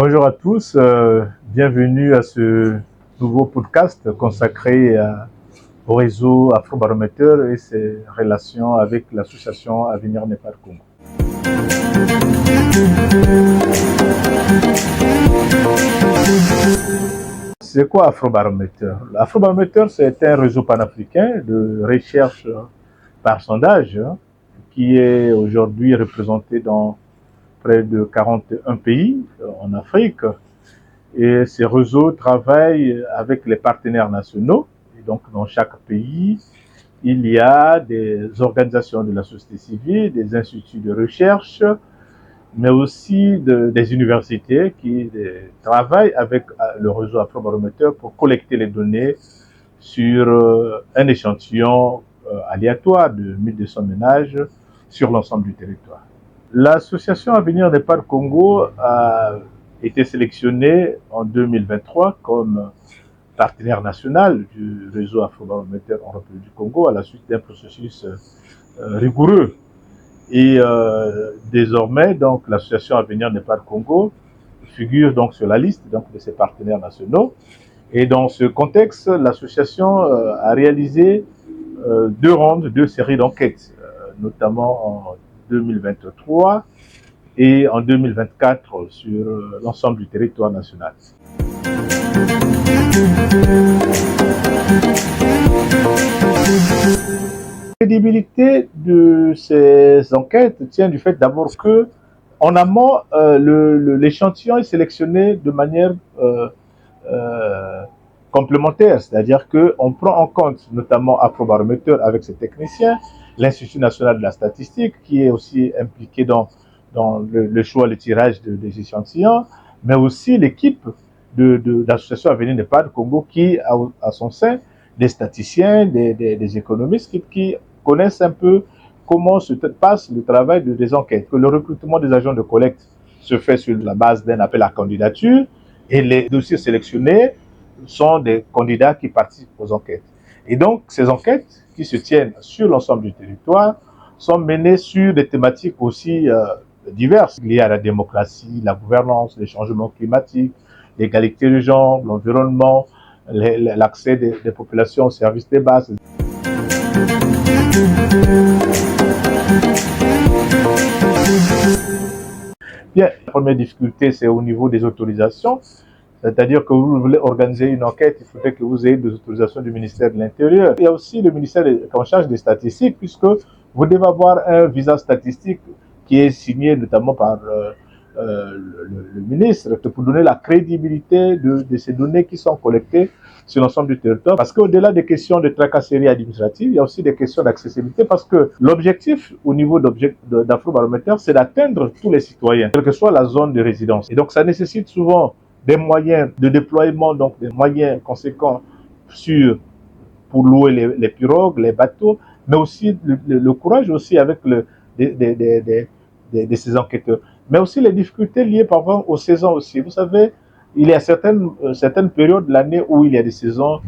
Bonjour à tous, bienvenue à ce nouveau podcast consacré au réseau Afrobarométeur et ses relations avec l'association Avenir Népal Congo. C'est quoi Afrobarométeur? L'Afrobarométeur, c'est un réseau panafricain de recherche par sondage qui est aujourd'hui représenté dans près de 41 pays en Afrique. Et ces réseaux travaillent avec les partenaires nationaux. Et donc, dans chaque pays, il y a des organisations de la société civile, des instituts de recherche, mais aussi des universités qui travaillent avec le réseau Afrobarométeur pour collecter les données sur un échantillon aléatoire de 1200 ménages sur l'ensemble du territoire. L'association Avenir Népal Congo a été sélectionnée en 2023 comme partenaire national du réseau Afrobarométeur en République du Congo à la suite d'un processus rigoureux. Et désormais, donc, l'association Avenir Népal Congo figure donc sur la liste donc, de ses partenaires nationaux. Et dans ce contexte, l'association a réalisé deux séries d'enquêtes, notamment en 2023 et en 2024 sur l'ensemble du territoire national. La crédibilité de ces enquêtes tient du fait d'abord que, en amont, l'échantillon est sélectionné de manière complémentaire, c'est-à-dire qu'on prend en compte notamment Afrobarométeur avec ses techniciens, l'Institut national de la statistique qui est aussi impliqué dans le choix, le tirage des échantillons, mais aussi l'équipe de l'association Avenir Népal Congo qui a à son sein des statisticiens, des économistes qui connaissent un peu comment se passe le travail des enquêtes, que le recrutement des agents de collecte se fait sur la base d'un appel à candidature et les dossiers sélectionnés sont des candidats qui participent aux enquêtes. Et donc, ces enquêtes qui se tiennent sur l'ensemble du territoire sont menées sur des thématiques aussi diverses liées à la démocratie, la gouvernance, les changements climatiques, l'égalité des genres, l'environnement, l'accès des populations aux services de base. Bien, la première difficulté, c'est au niveau des autorisations. C'est-à-dire que vous voulez organiser une enquête, il faudrait que vous ayez des autorisations du ministère de l'Intérieur. Il y a aussi le ministère en charge des statistiques, puisque vous devez avoir un visa statistique qui est signé notamment par le ministre pour donner la crédibilité de ces données qui sont collectées sur l'ensemble du territoire. Parce qu'au-delà des questions de tracasserie administrative, il y a aussi des questions d'accessibilité parce que l'objectif au niveau d'Afrobarométeur, c'est d'atteindre tous les citoyens, quelle que soit la zone de résidence. Et donc ça nécessite souvent des moyens de déploiement, donc des moyens conséquents pour louer les pirogues, les bateaux, mais aussi le courage aussi avec ces enquêteurs. Mais aussi les difficultés liées parfois aux saisons aussi. Vous savez, il y a certaines périodes de l'année où il y a des saisons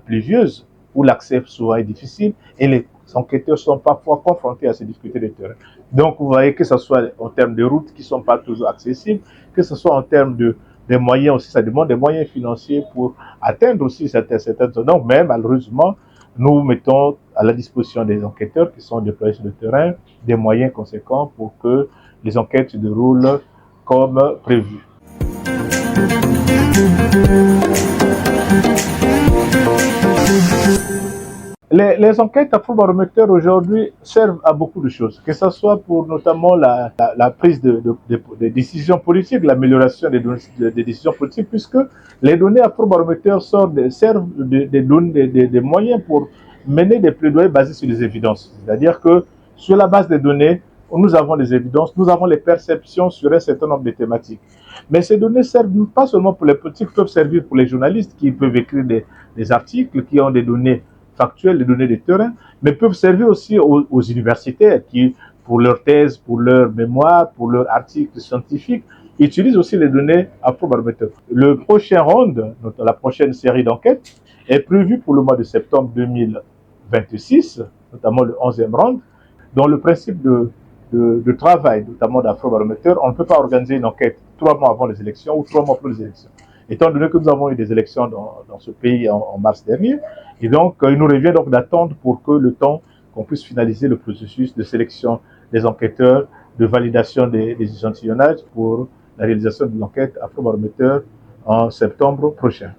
pluvieuses, où l'accès souvent est difficile, et les enquêteurs sont parfois confrontés à ces difficultés de terrain. Donc vous voyez que ce soit en termes de routes qui ne sont pas toujours accessibles, que ce soit en termes des moyens aussi, ça demande des moyens financiers pour atteindre aussi certaines zones. Donc, mais malheureusement, nous mettons à la disposition des enquêteurs qui sont déployés sur le terrain des moyens conséquents pour que les enquêtes se déroulent comme prévu. Les enquêtes Afrobarométeur aujourd'hui servent à beaucoup de choses, que ce soit pour notamment la prise de décisions politiques, l'amélioration des décisions politiques, puisque les données Afrobarométeur servent des moyens pour mener des plaidoyers basés sur les évidences. C'est-à-dire que sur la base des données, nous avons des évidences, nous avons les perceptions sur un certain nombre de thématiques. Mais ces données servent pas seulement pour les politiques, peuvent servir pour les journalistes qui peuvent écrire des articles qui ont des données factuelles, les données de terrain, mais peuvent servir aussi aux universitaires qui, pour leur thèse, pour leur mémoire, pour leurs articles scientifiques, utilisent aussi les données Afrobarométeur. Le prochain round, la prochaine série d'enquêtes, est prévue pour le mois de septembre 2026, notamment le 11e round, dont le principe de de travail, notamment d'Afrobaromètre, on ne peut pas organiser une enquête 3 mois avant les élections ou 3 mois après les élections. Étant donné que nous avons eu des élections dans ce pays en mars dernier, et donc il nous revient donc d'attendre pour que le temps qu'on puisse finaliser le processus de sélection des enquêteurs, de validation des échantillonnages pour la réalisation de l'enquête Afrobaromètre en septembre prochain.